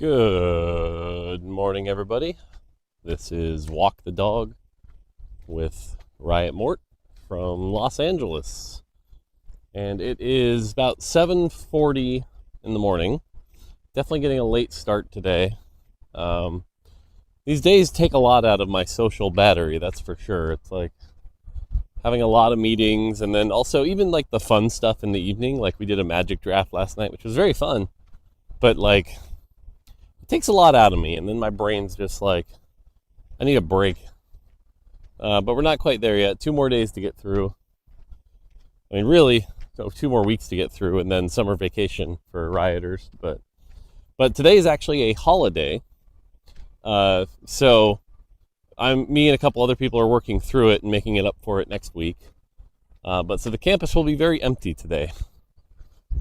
Good morning, everybody. This is Walk the Dog with Riot Mort from Los Angeles. And it is about 7:40 in the morning. Definitely getting a late start today. These days take a lot out of my social battery, that's for sure. It's like having a lot of meetings, and then also even like the fun stuff in the evening. Like we did a Magic draft last night, which was very fun. But like, it takes a lot out of me, and then my brain's just like, I need a break. But we're not quite there yet. 2 more days to get through. I mean, really, so 2 more weeks to get through, and then summer vacation for rioters. But today is actually a holiday. So me and a couple other people are working through it and making it up for it next week. But so the campus will be very empty today,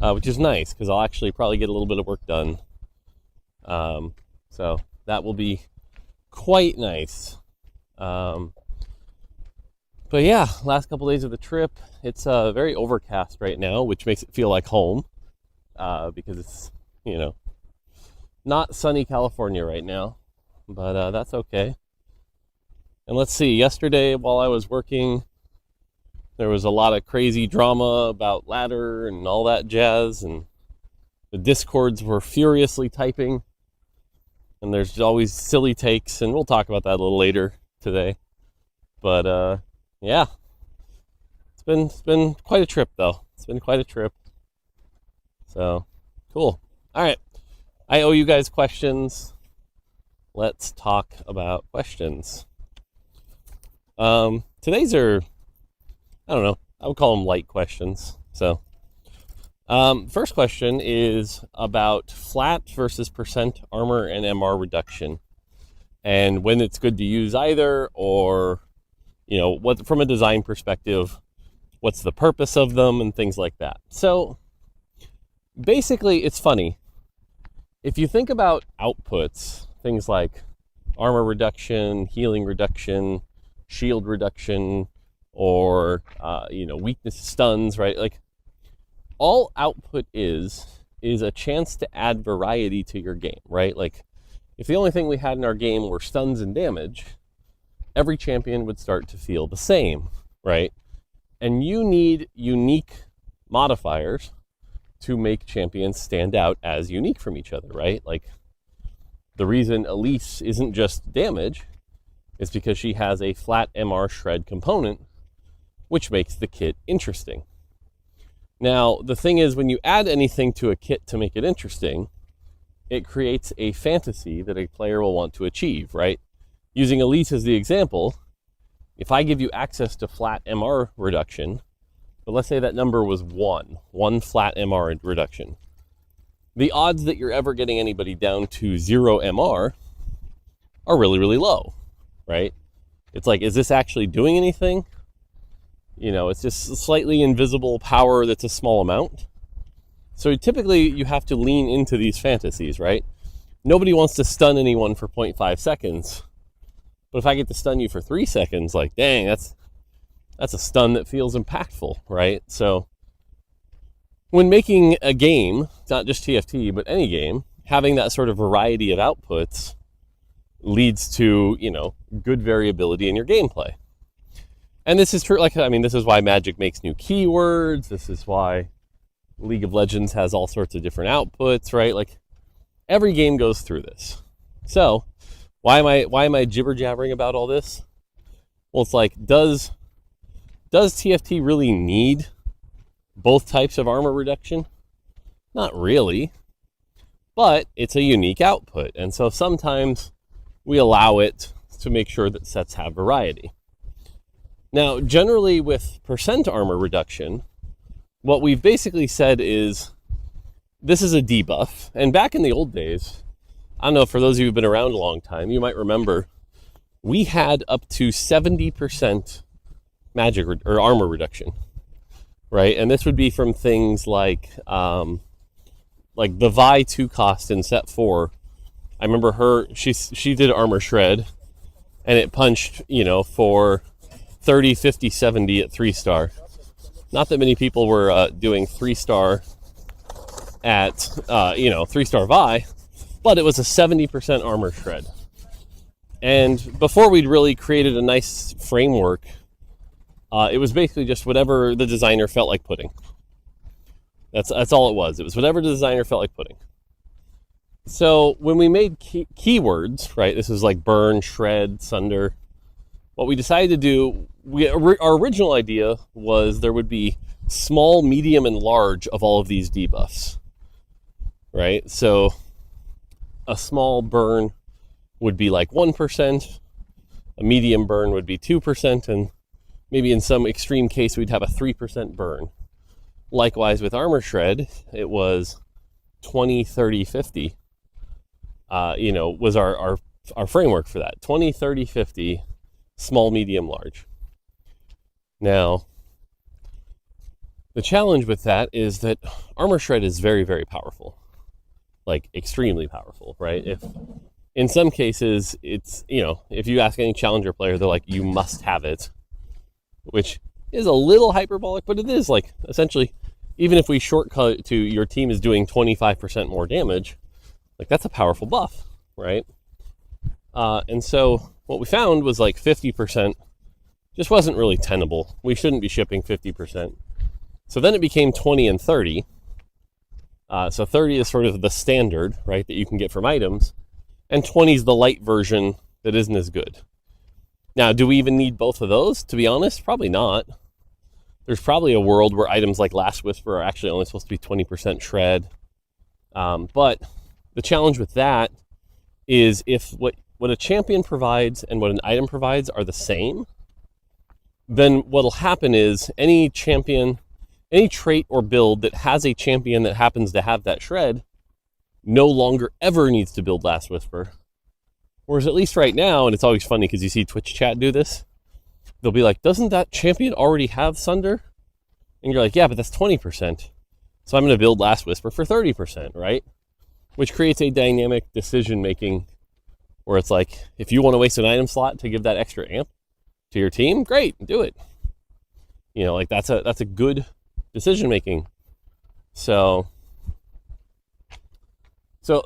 which is nice because I'll actually probably get a little bit of work done. So that will be quite nice. But yeah, last couple days of the trip, it's very overcast right now, which makes it feel like home, because it's, not sunny California right now, but that's okay. And let's see, yesterday while I was working, there was a lot of crazy drama about ladder and all that jazz, and the discords were furiously typing, and there's always silly takes, and we'll talk about that a little later today. But yeah, it's been quite a trip though. It's been quite a trip. So cool. All right, I owe you guys questions. Let's talk about questions. Today's are, I don't know, I would call them light questions. So first question is about flat versus percent armor and MR reduction, and when it's good to use either, or what, from a design perspective, what's the purpose of them and things like that. So basically, it's funny. If you think about outputs, things like armor reduction, healing reduction, shield reduction, or weakness stuns, right? Like, all output is a chance to add variety to your game, right? Like, if the only thing we had in our game were stuns and damage, every champion would start to feel the same, right? And you need unique modifiers to make champions stand out as unique from each other, right? Like, the reason Elise isn't just damage is because she has a flat MR shred component, which makes the kit interesting. Now, the thing is, when you add anything to a kit to make it interesting, it creates a fantasy that a player will want to achieve, right? Using Elise as the example, if I give you access to flat MR reduction, but let's say that number was 1 flat MR reduction, the odds that you're ever getting anybody down to 0 MR are really, really low, right? It's like, is this actually doing anything? It's just slightly invisible power that's a small amount. So typically you have to lean into these fantasies, right? Nobody wants to stun anyone for 0.5 seconds. But if I get to stun you for 3 seconds, like, dang, that's a stun that feels impactful, right? So when making a game, not just TFT, but any game, having that sort of variety of outputs leads to, good variability in your gameplay. And this is true, this is why Magic makes new keywords. This is why League of Legends has all sorts of different outputs, right? Like, every game goes through this. So why am I jibber jabbering about all this? Well, it's like, does TFT really need both types of armor reduction? Not really, but it's a unique output, and so sometimes we allow it to make sure that sets have variety. Now, generally with percent armor reduction, what we've basically said is this is a debuff. And back in the old days, I don't know, for those of you who've been around a long time, you might remember we had up to 70% magic or armor reduction, right? And this would be from things like the Vi 2 cost in set 4. I remember she did armor shred, and it punched, for 30, 50, 70 at 3-star. Not that many people were doing 3-star at 3-star Vi, but it was a 70% armor shred. And before we'd really created a nice framework, it was basically just whatever the designer felt like putting. That's all it was. It was whatever the designer felt like putting. So when we made keywords, right, this is like burn, shred, sunder, what we decided to do, our original idea was there would be small, medium, and large of all of these debuffs, right? So a small burn would be like 1%, a medium burn would be 2%, and maybe in some extreme case we'd have a 3% burn. Likewise with armor shred, it was 20, 30, 50, was our framework for that. 20, 30, 50, small, medium, large. Now, the challenge with that is that armor shred is very, very powerful, like extremely powerful, right? If in some cases it's, if you ask any challenger player, they're like, you must have it, which is a little hyperbolic, but it is like essentially, even if we shortcut to your team is doing 25% more damage, like that's a powerful buff, right? And so what we found was like 50% just wasn't really tenable. We shouldn't be shipping 50%. So then it became 20 and 30. So 30 is sort of the standard, right, that you can get from items. And 20 is the light version that isn't as good. Now, do we even need both of those? To be honest, probably not. There's probably a world where items like Last Whisper are actually only supposed to be 20% shred. But the challenge with that is if what a champion provides and what an item provides are the same, then what'll happen is any trait or build that has a champion that happens to have that shred no longer ever needs to build Last Whisper. Whereas at least right now, and it's always funny because you see Twitch chat do this, they'll be like, doesn't that champion already have Sunder? And you're like, yeah, but that's 20%. So I'm going to build Last Whisper for 30%, right? Which creates a dynamic decision-making where it's like, if you want to waste an item slot to give that extra amp to your team, great, do it. Like that's a good decision-making. So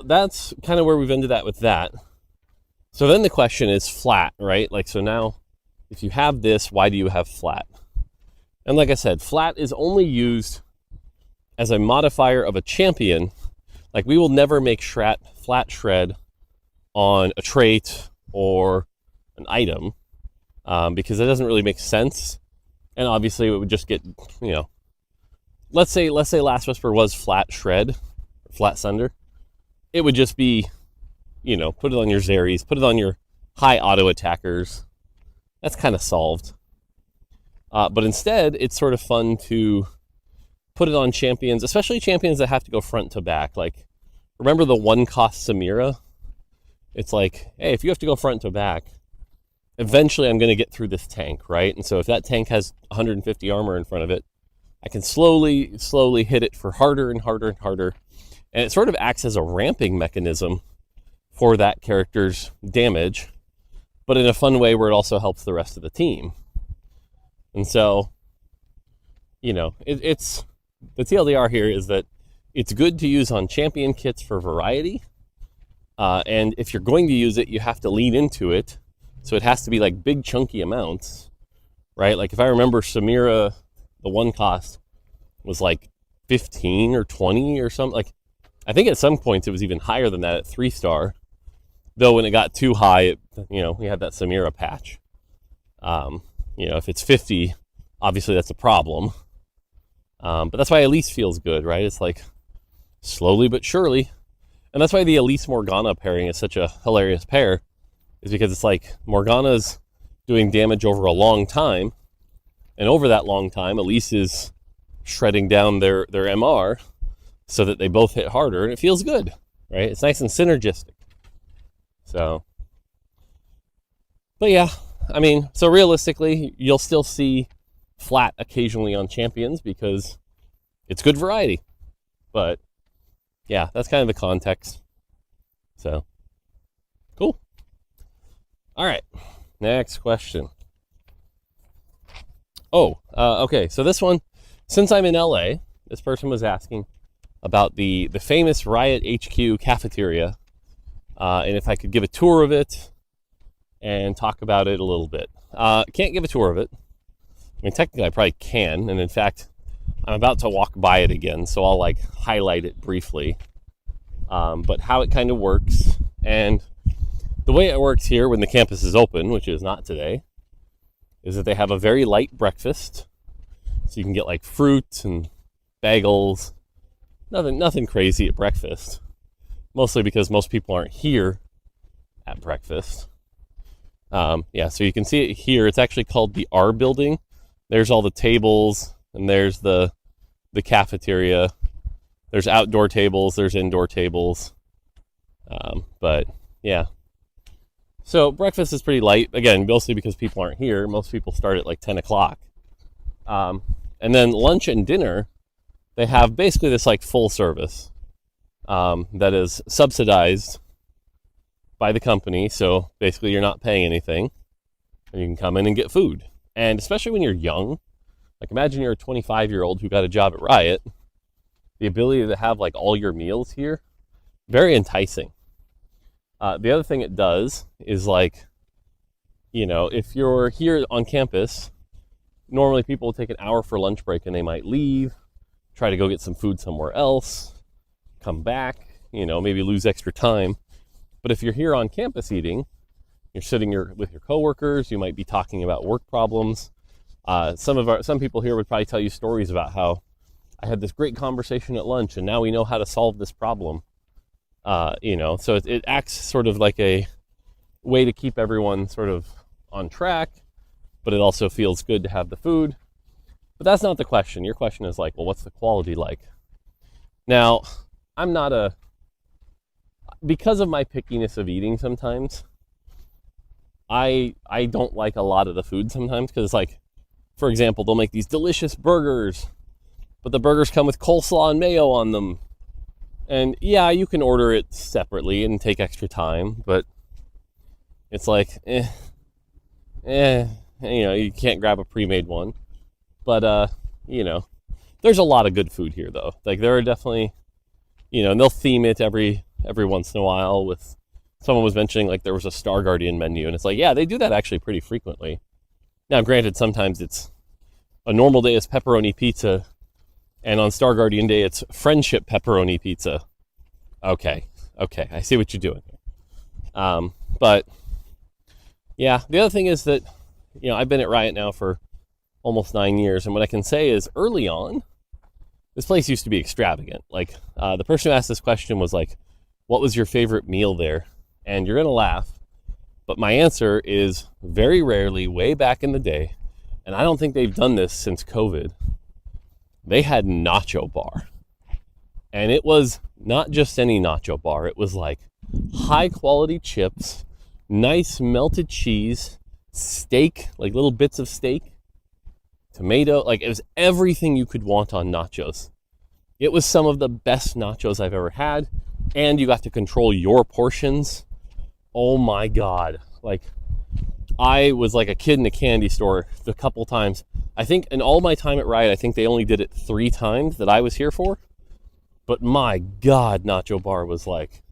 that's kind of where we've ended at with that. So then the question is flat, right? Like, so now if you have this, why do you have flat? And like I said, flat is only used as a modifier of a champion. Like we will never make flat shred on a trait or an item because it doesn't really make sense. And obviously it would just get, let's say Last Whisper was flat shred, flat sunder. It would just be, put it on your Zeres, put it on your high auto attackers. That's kind of solved. But instead, it's sort of fun to put it on champions, especially champions that have to go front to back. Like, remember the one cost Samira? It's like, hey, if you have to go front to back, eventually I'm going to get through this tank, right? And so if that tank has 150 armor in front of it, I can slowly hit it for harder and harder and harder. And it sort of acts as a ramping mechanism for that character's damage, but in a fun way where it also helps the rest of the team. And so, it's the TLDR here is that it's good to use on champion kits for variety. And if you're going to use it, you have to lean into it. So it has to be like big chunky amounts, right? Like if I remember Samira, the one cost was like 15 or 20 or something. Like I think at some points it was even higher than that at 3-star. Though when it got too high, we had that Samira patch. If it's 50, obviously that's a problem. But that's why Elise feels good, right? It's like slowly but surely. And that's why the Elise Morgana pairing is such a hilarious pair, is because it's like Morgana's doing damage over a long time. And over that long time, Elise is shredding down their MR so that they both hit harder, and it feels good, right? It's nice and synergistic. So, but yeah, so realistically, you'll still see flat occasionally on champions because it's good variety. But yeah, that's kind of the context. So, cool. All right, next question. Okay, so this one, since I'm in LA, this person was asking about the famous Riot HQ Cafeteria and if I could give a tour of it and talk about it a little bit. Can't give a tour of it. I mean, technically I probably can, and in fact, I'm about to walk by it again, so I'll like highlight it briefly. But how it kind of works, and the way it works here when the campus is open, which is not today, is that they have a very light breakfast. So you can get like fruit and bagels, nothing crazy at breakfast. Mostly because most people aren't here at breakfast. So you can see it here. It's actually called the R building. There's all the tables, and there's the cafeteria. There's outdoor tables, there's indoor tables. But yeah. So breakfast is pretty light. Again, mostly because people aren't here. Most people start at like 10 o'clock. And then lunch and dinner, they have basically this like full service that is subsidized by the company. So basically you're not paying anything, and you can come in and get food. And especially when you're young, like imagine you're a 25-year-old who got a job at Riot, the ability to have like all your meals here, very enticing. The other thing it does is like, if you're here on campus, normally people will take an hour for lunch break and they might leave, try to go get some food somewhere else, come back, maybe lose extra time. But if you're here on campus eating, you're sitting with your coworkers, you might be talking about work problems. Some people here would probably tell you stories about how I had this great conversation at lunch and now we know how to solve this problem. So it acts sort of like a way to keep everyone sort of on track, but it also feels good to have the food. But that's not the question. Your question is like, well, what's the quality like? Now, because of my pickiness of eating sometimes, I don't like a lot of the food sometimes, because like, for example, they'll make these delicious burgers, but the burgers come with coleslaw and mayo on them. And yeah, you can order it separately and take extra time, but it's like, you can't grab a pre-made one. But, there's a lot of good food here though. Like there are definitely, and they'll theme it every once in a while with, someone was mentioning like there was a Star Guardian menu, and it's like, yeah, they do that actually pretty frequently. Now, granted, sometimes it's a normal day is pepperoni pizza, and on Star Guardian Day, it's friendship pepperoni pizza. Okay, I see what you're doing here. But yeah, the other thing is that, I've been at Riot now for almost 9 years, and what I can say is early on, this place used to be extravagant. Like, the person who asked this question was like, what was your favorite meal there? And you're going to laugh, but my answer is very rarely, way back in the day, and I don't think they've done this since COVID, they had nacho bar. And it was not just any nacho bar. It was like high quality chips, nice melted cheese, steak, like little bits of steak, tomato, like it was everything you could want on nachos. It was some of the best nachos I've ever had, and you got to control your portions. Oh my God. Like, I was like a kid in a candy store a couple times. I think in all my time at Riot, I think they only did it 3 times that I was here for. But my God, nacho bar was like,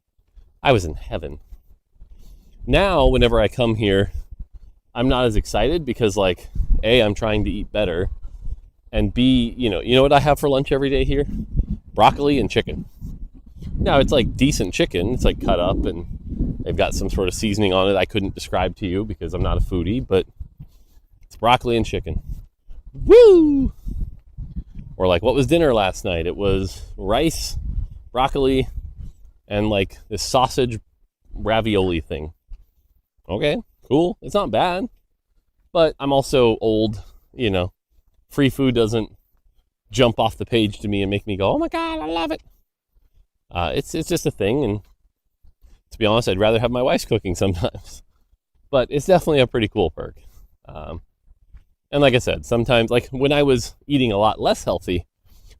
I was in heaven. Now, whenever I come here, I'm not as excited because like, A, I'm trying to eat better. And B, you know what I have for lunch every day here? Broccoli and chicken. Now, it's like decent chicken. It's like cut up and they've got some sort of seasoning on it I couldn't describe to you because I'm not a foodie, but it's broccoli and chicken. Woo! Or like, what was dinner last night? It was rice, broccoli, and like this sausage ravioli thing. Okay, cool. It's not bad. But I'm also old, Free food doesn't jump off the page to me and make me go, oh my God, I love it. It's just a thing, and to be honest, I'd rather have my wife's cooking sometimes. But it's definitely a pretty cool perk. And like I said, sometimes, like when I was eating a lot less healthy,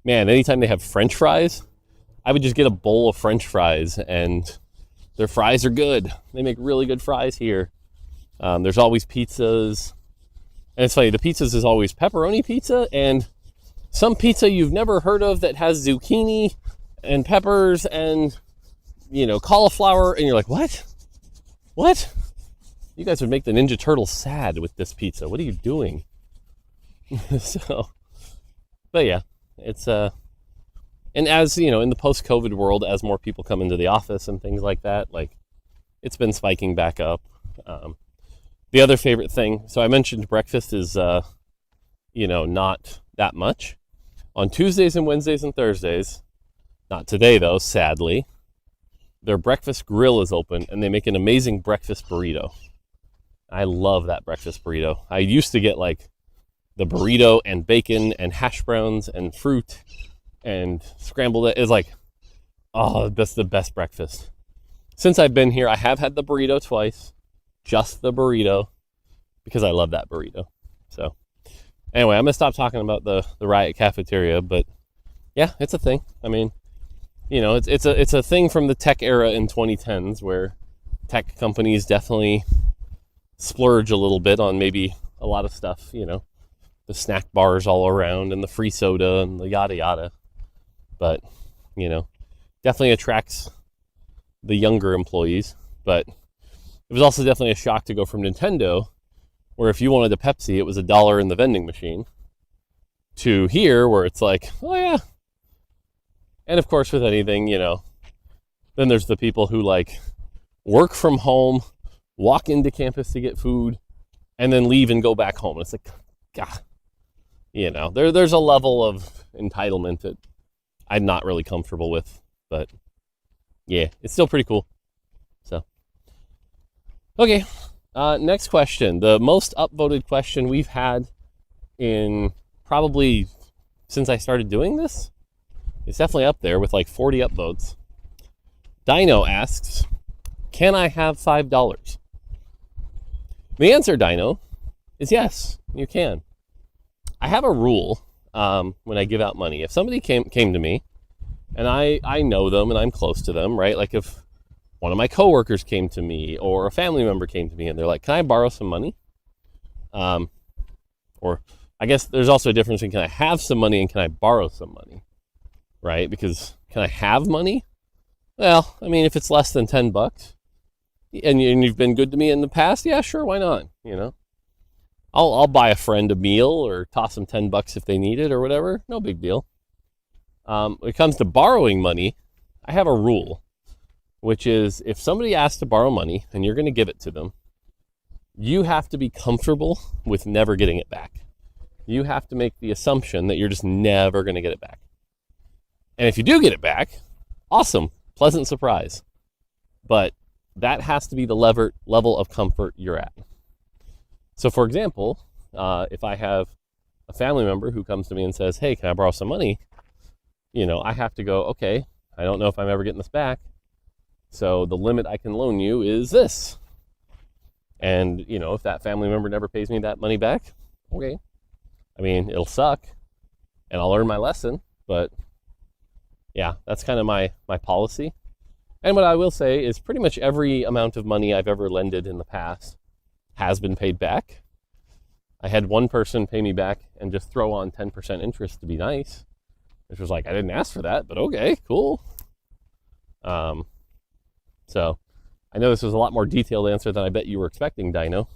man, anytime they have French fries, I would just get a bowl of French fries, and their fries are good. They make really good fries here. There's always pizzas. And it's funny, the pizzas is always pepperoni pizza and some pizza you've never heard of that has zucchini and peppers and cauliflower, and you're like, what? You guys would make the Ninja Turtles sad with this pizza. What are you doing? So, but yeah, it's and as in the post-COVID world, as more people come into the office and things like that, like it's been spiking back up. The other favorite thing, so I mentioned breakfast is not that much. On Tuesdays and Wednesdays and Thursdays, not today though, sadly, their breakfast grill is open and they make an amazing breakfast burrito. I love that breakfast burrito. I used to get like the burrito and bacon and hash browns and fruit and scrambled it. It's like, oh, that's the best breakfast. Since I've been here, I have had the burrito twice, just the burrito, because I love that burrito. So anyway, I'm going to stop talking about the Riot Cafeteria, but yeah, it's a thing. I mean, it's a thing from the tech era in 2010s where tech companies definitely splurge a little bit on maybe a lot of stuff, the snack bars all around and the free soda and the yada yada. But, definitely attracts the younger employees. But it was also definitely a shock to go from Nintendo, where if you wanted a Pepsi, it was $1 in the vending machine, to here where it's like, oh yeah. And of course, with anything, then there's the people who like work from home, walk into campus to get food, and then leave and go back home. And it's like, God, there's a level of entitlement that I'm not really comfortable with, but yeah, it's still pretty cool. So, okay, next question. The most upvoted question we've had in probably since I started doing this. It's definitely up there with like 40 upvotes. Dino asks, can I have $5? The answer, Dino, is yes, you can. I have a rule when I give out money. If somebody came to me, and I know them and I'm close to them, right? Like if one of my coworkers came to me or a family member came to me and they're like, can I borrow some money? Or I guess there's also a difference between can I have some money and can I borrow some money, right? Because can I have money? Well, I mean, if it's less than $10 and you've been good to me in the past, yeah, sure, why not? I'll buy a friend a meal or toss them $10 if they need it or whatever. No big deal. When it comes to borrowing money, I have a rule, which is if somebody asks to borrow money and you're going to give it to them, you have to be comfortable with never getting it back. You have to make the assumption that you're just never going to get it back. And if you do get it back, awesome, pleasant surprise. But that has to be the level of comfort you're at. So for example, if I have a family member who comes to me and says, hey, can I borrow some money? I have to go, okay, I don't know if I'm ever getting this back. So the limit I can loan you is this. And, if that family member never pays me that money back, okay. I mean, it'll suck and I'll learn my lesson, but yeah, that's kind of my policy. And what I will say is pretty much every amount of money I've ever lended in the past has been paid back. I had one person pay me back and just throw on 10% interest to be nice, which was like, I didn't ask for that, but okay, cool. So I know this was a lot more detailed answer than I bet you were expecting, Dino.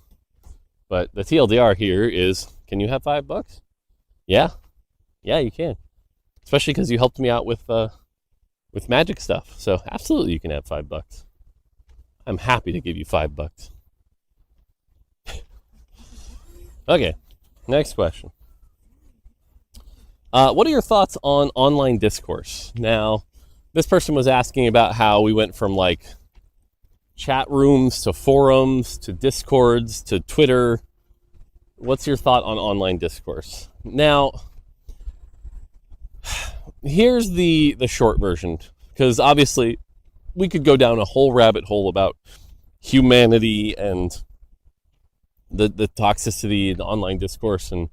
But the TLDR here is, can you have $5? Yeah, you can. Especially because you helped me out with magic stuff. So absolutely, you can have $5. I'm happy to give you $5. Okay, next question. What are your thoughts on online discourse? Now, this person was asking about how we went from like chat rooms to forums to discords to Twitter. What's your thought on online discourse? Now, here's the short version, because obviously we could go down a whole rabbit hole about humanity and the toxicity in online discourse, and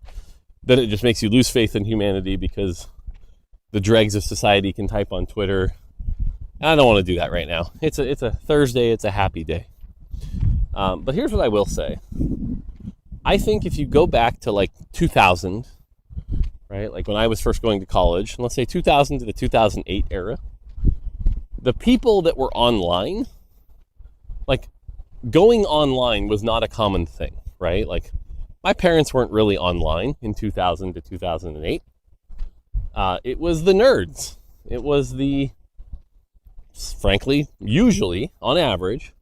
then it just makes you lose faith in humanity because the dregs of society can type on Twitter. And I don't want to do that right now. It's a Thursday. It's a happy day. But here's what I will say. I think if you go back to like 2000, right? Like when I was first going to college, and let's say 2000 to the 2008 era, the people that were online, like going online was not a common thing, right? Like my parents weren't really online in 2000 to 2008. It was the nerds. It was the, frankly, usually on average,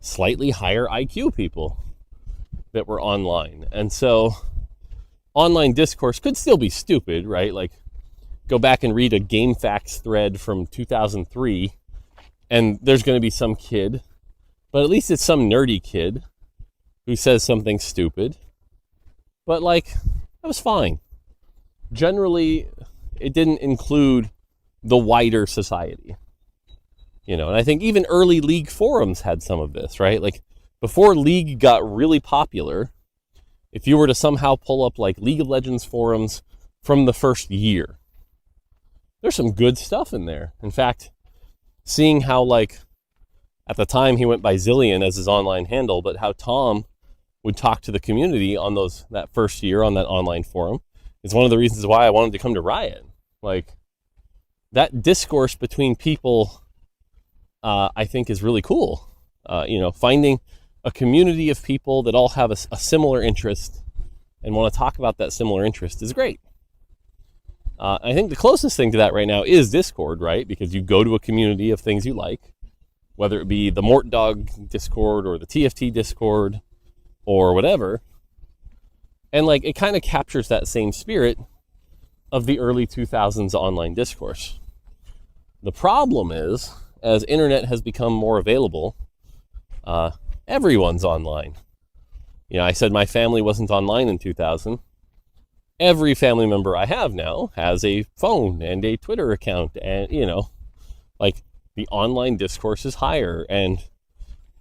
slightly higher IQ people that were online. And so online discourse could still be stupid, right? Like go back and read a GameFAQs thread from 2003 and there's going to be some kid, but at least it's some nerdy kid who says something stupid. But like, that was fine. Generally, it didn't include the wider society. You know, and I think even early League forums had some of this, right? Like before League got really popular, if you were to somehow pull up like League of Legends forums from the first year, there's some good stuff in there. In fact, seeing how like at the time he went by Zillion as his online handle, but how Tom would talk to the community on that first year on that online forum is one of the reasons why I wanted to come to Riot. Like that discourse between people, I think is really cool. You know, finding a community of people that all have a similar interest and want to talk about that similar interest is great. I think the closest thing to that right now is Discord, right? Because you go to a community of things you like, whether it be the Mortdog Discord or the TFT Discord or whatever. And like, it kind of captures that same spirit of the early 2000s online discourse. The problem is, as internet has become more available, everyone's online. You know, I said my family wasn't online in 2000. Every family member I have now has a phone and a Twitter account, and you know, like the online discourse is higher, and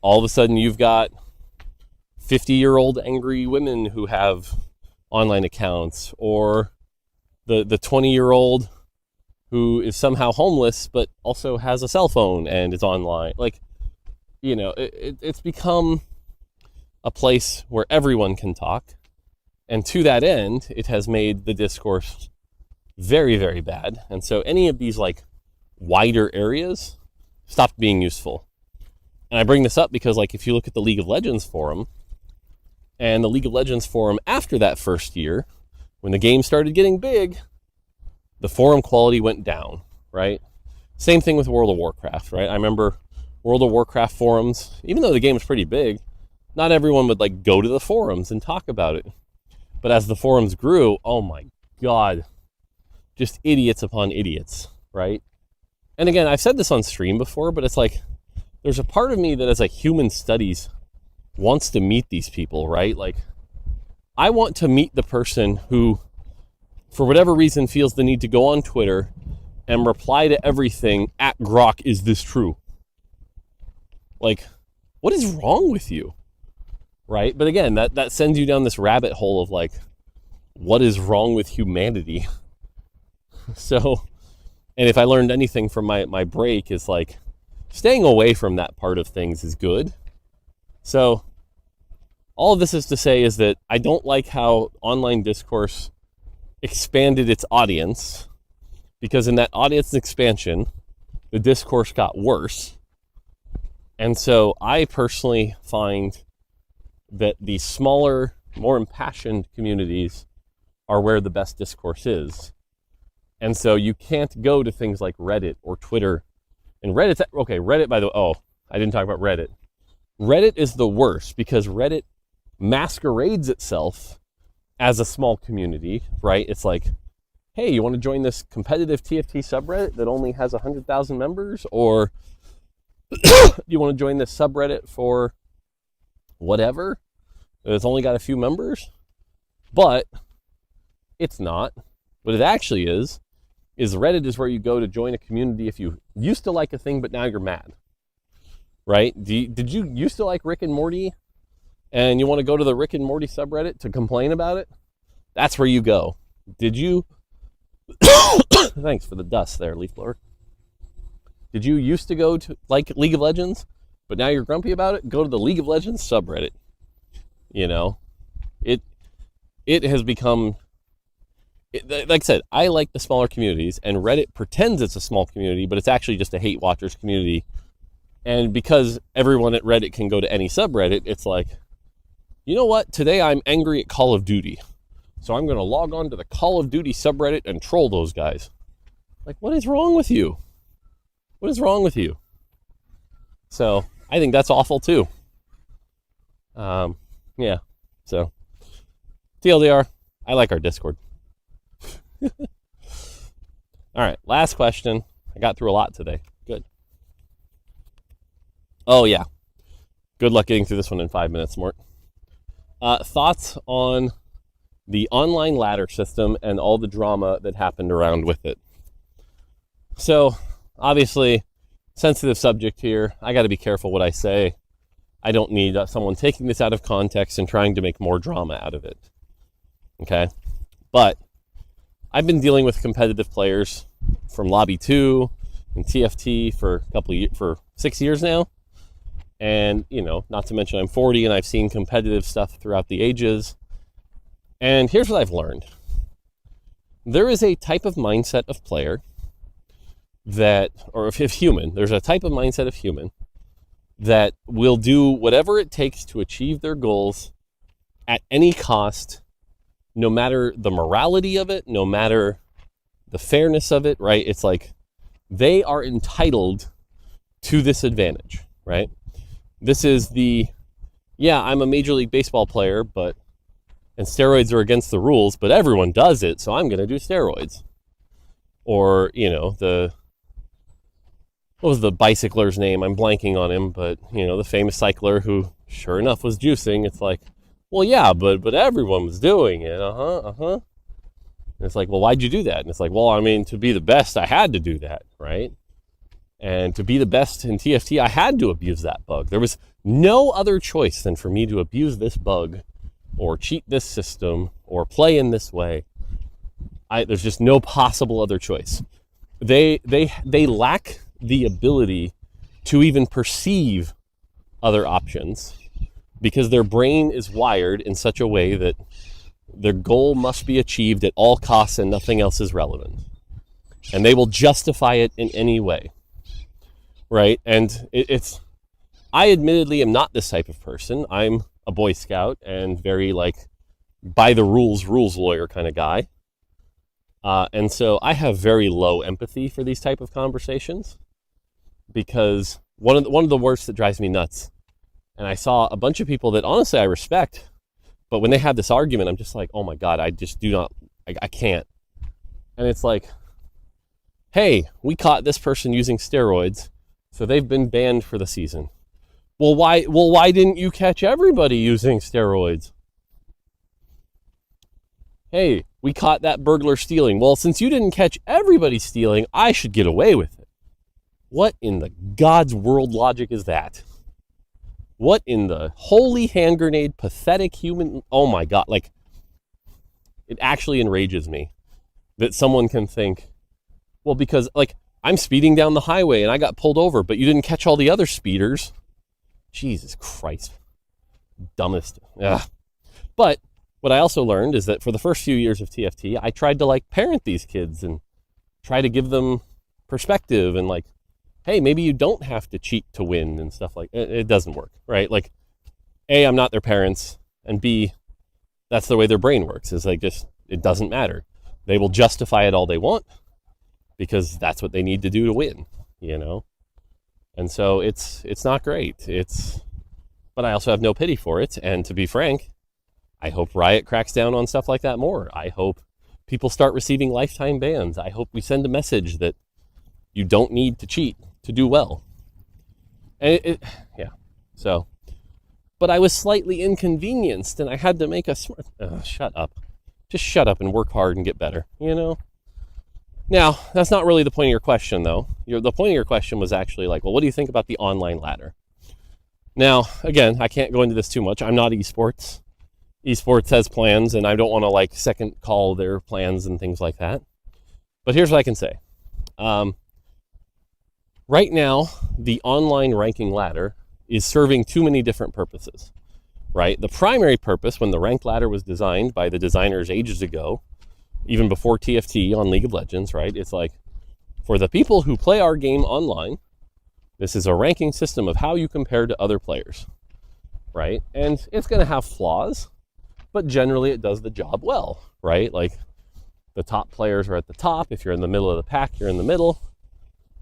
all of a sudden you've got 50-year-old angry women who have online accounts, or the 20-year-old who is somehow homeless but also has a cell phone and is online. Like, you know, it's become a place where everyone can talk. And to that end, it has made the discourse very, very bad. And so any of these like wider areas stopped being useful. And I bring this up because like if you look at the League of Legends forum, and the League of Legends forum after that first year, when the game started getting big, the forum quality went down, right? Same thing with World of Warcraft, right? I remember World of Warcraft forums, even though the game was pretty big, not everyone would like go to the forums and talk about it. But as the forums grew, oh my God, just idiots upon idiots, right? And again, I've said this on stream before, but it's like, there's a part of me that as a human studies wants to meet these people, right? Like, I want to meet the person who, for whatever reason, feels the need to go on Twitter and reply to everything at Grok, is this true? Like, what is wrong with you? Right? But again, that sends you down this rabbit hole of like, what is wrong with humanity? So, and if I learned anything from my break is like, staying away from that part of things is good. So, all of this is to say is that I don't like how online discourse expanded its audience, because in that audience expansion, the discourse got worse. And so I personally find that the smaller, more impassioned communities are where the best discourse is. And so you can't go to things like Reddit or Twitter. And Reddit's, okay, Reddit, by the way, oh, I didn't talk about Reddit. Reddit is the worst because Reddit masquerades itself as a small community, right? It's like, hey, you want to join this competitive TFT subreddit that only has 100,000 members? Or you want to join this subreddit for whatever? It's only got a few members? But it's not. What it actually is Reddit is where you go to join a community if you used to like a thing, but now you're mad, right? Did you used to like Rick and Morty and you want to go to the Rick and Morty subreddit to complain about it? That's where you go. Did you? Thanks for the dust there, leaf blower. Did you used to go to like League of Legends, but now you're grumpy about it? Go to the League of Legends subreddit. You know, it has become like I said, I like the smaller communities, and Reddit pretends it's a small community, but it's actually just a hate watchers community. And because everyone at Reddit can go to any subreddit, it's like, you know what? Today I'm angry at Call of Duty, so I'm going to log on to the Call of Duty subreddit and troll those guys. Like, what is wrong with you? What is wrong with you? So I think that's awful too. Yeah. So TLDR, I like our Discord. All right, last question. I got through a lot today. Good. Oh yeah. Good luck getting through this one in 5 minutes, Mort. Thoughts on the online ladder system and all the drama that happened around with it. So, obviously, sensitive subject here. I got to be careful what I say. I don't need someone taking this out of context and trying to make more drama out of it. Okay? But I've been dealing with competitive players from Lobby 2 and TFT for 6 years now. And, not to mention I'm 40 and I've seen competitive stuff throughout the ages. And here's what I've learned. There is a type of mindset of player that, or if human, there's a type of mindset of human that will do whatever it takes to achieve their goals at any cost, no matter the morality of it, no matter the fairness of it, right? It's like they are entitled to this advantage, right? This is I'm a Major League Baseball player, and steroids are against the rules, but everyone does it, so I'm going to do steroids. Or, what was the bicycler's name? I'm blanking on him, but, the famous cycler who, sure enough, was juicing. It's like, well, yeah, but everyone was doing it. And it's like, well, why'd you do that? And it's like, well, to be the best, I had to do that, right? And to be the best in TFT, I had to abuse that bug. There was no other choice than for me to abuse this bug or cheat this system or play in this way. There's just no possible other choice. They lack the ability to even perceive other options because their brain is wired in such a way that their goal must be achieved at all costs and nothing else is relevant. And they will justify it in any way, right? And I admittedly am not this type of person. I'm a Boy Scout and very by the rules lawyer kind of guy. And so I have very low empathy for these type of conversations because one of the worst that drives me nuts. And I saw a bunch of people that honestly I respect, but when they have this argument, I'm just like, oh my God, I just do not, I can't. And it's like, hey, we caught this person using steroids, so they've been banned for the season. Well, why didn't you catch everybody using steroids? Hey, we caught that burglar stealing. Well, since you didn't catch everybody stealing, I should get away with it. What in the God's world logic is that? What in the holy hand grenade, pathetic human? Oh my God, it actually enrages me that someone can think, well, because I'm speeding down the highway and I got pulled over, but you didn't catch all the other speeders. Jesus Christ. Dumbest. Ugh. But what I also learned is that for the first few years of TFT, I tried to parent these kids and try to give them perspective and hey, maybe you don't have to cheat to win and stuff it doesn't work, right? A, I'm not their parents, and B, that's the way their brain works. Is it doesn't matter. They will justify it all they want because that's what they need to do to win, And so it's not great. But I also have no pity for it. And to be frank, I hope Riot cracks down on stuff like that more. I hope people start receiving lifetime bans. I hope we send a message that you don't need to cheat to do well. And So, but I was slightly inconvenienced and I had to make a smart, shut up. Just shut up and work hard and get better, Now, that's not really the point of your question, though. The point of your question was actually well, what do you think about the online ladder? Now, again, I can't go into this too much. I'm not esports. Esports has plans, and I don't want to second call their plans and things like that. But here's what I can say. Right now, the online ranking ladder is serving too many different purposes, right? The primary purpose when the ranked ladder was designed by the designers ages ago even before TFT on League of Legends, right? It's like, for the people who play our game online, this is a ranking system of how you compare to other players, right? And it's going to have flaws, but generally it does the job well, right? Like, the top players are at the top. If you're in the middle of the pack, you're in the middle.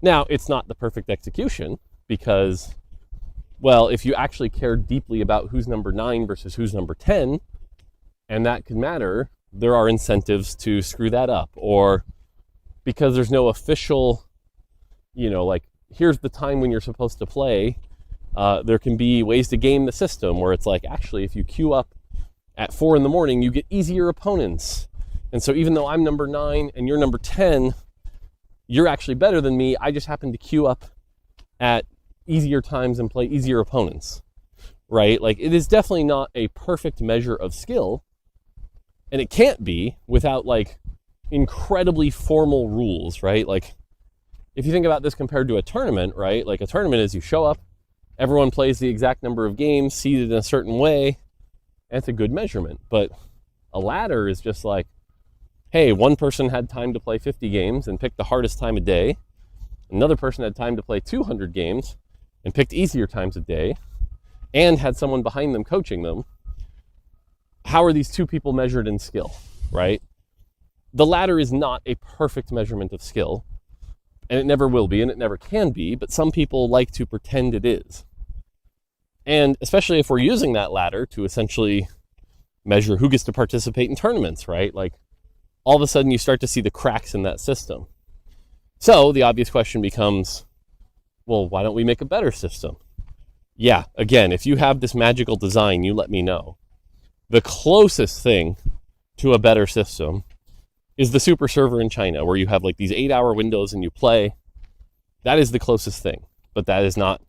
Now, it's not the perfect execution because, well, if you actually care deeply about who's number 9 versus who's number 10, and that can matter, there are incentives to screw that up. Or because there's no official, like, here's the time when you're supposed to play, there can be ways to game the system where it's like, actually, if you queue up at 4 in the morning, you get easier opponents. And so even though I'm number 9 and you're number 10, you're actually better than me. I just happen to queue up at easier times and play easier opponents, right? Like, it is definitely not a perfect measure of skill, and it can't be without like incredibly formal rules, right? Like, if you think about this compared to a tournament, right? Like, a tournament is you show up, everyone plays the exact number of games, seeded in a certain way, and it's a good measurement. But a ladder is just like, hey, one person had time to play 50 games and picked the hardest time of day. Another person had time to play 200 games and picked easier times of day and had someone behind them coaching them. How are these two people measured in skill, right? The ladder is not a perfect measurement of skill, and it never will be, and it never can be, but some people like to pretend it is. And especially if we're using that ladder to essentially measure who gets to participate in tournaments, right? Like, all of a sudden you start to see the cracks in that system. So the obvious question becomes, well, why don't we make a better system? Yeah, again, if you have this magical design, you let me know. The closest thing to a better system is the super server in China, where you have like these 8-hour windows and you play. That is the closest thing, but that is not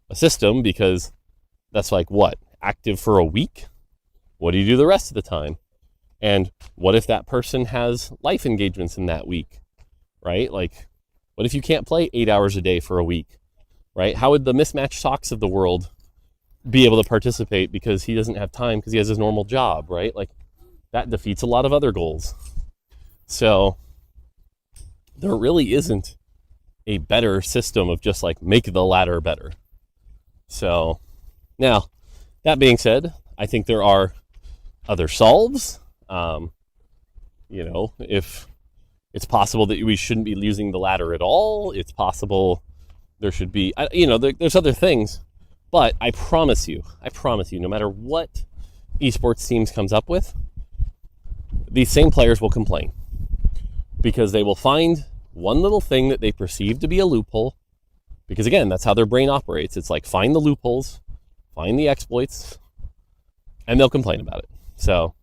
a system, because that's like, what, active for a week? What do you do the rest of the time? And what if that person has life engagements in that week, right? Like, what if you can't play 8 hours a day for a week, right? How would the mismatched socks of the world be able to participate because he doesn't have time because he has his normal job, right? Like, that defeats a lot of other goals. So there really isn't a better system of just like, make the ladder better. So now, that being said, I think there are other solves. If it's possible that we shouldn't be using the ladder at all, it's possible there should be, there's other things, but I promise you, no matter what esports teams comes up with, these same players will complain, because they will find one little thing that they perceive to be a loophole, because again, that's how their brain operates. It's like, find the loopholes, find the exploits, and they'll complain about it. So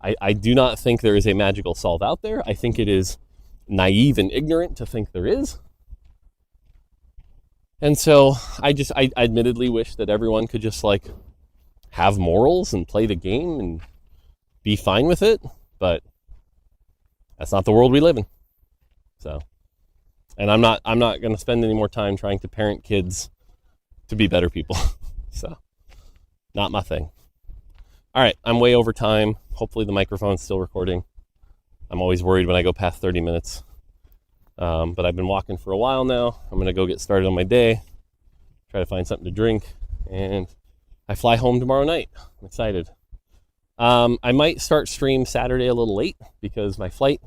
I do not think there is a magical solve out there. I think it is naive and ignorant to think there is. And so I admittedly wish that everyone could just like have morals and play the game and be fine with it, but that's not the world we live in. So, and I'm not going to spend any more time trying to parent kids to be better people. So, not my thing. All right, I'm way over time. Hopefully the microphone's still recording. I'm always worried when I go past 30 minutes. But I've been walking for a while now. I'm going to go get started on my day, try to find something to drink, and I fly home tomorrow night. I'm excited. I might start stream Saturday a little late because my flight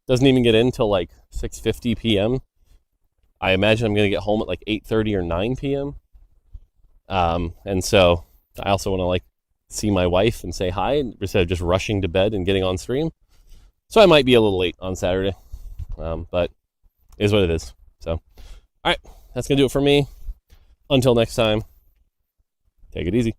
doesn't even get in until like 6:50 p.m. I imagine I'm going to get home at like 8:30 or 9 p.m. And so I also want to like see my wife and say hi instead of just rushing to bed and getting on stream. So I might be a little late on Saturday, but it is what it is. So, all right, that's going to do it for me. Until next time, take it easy.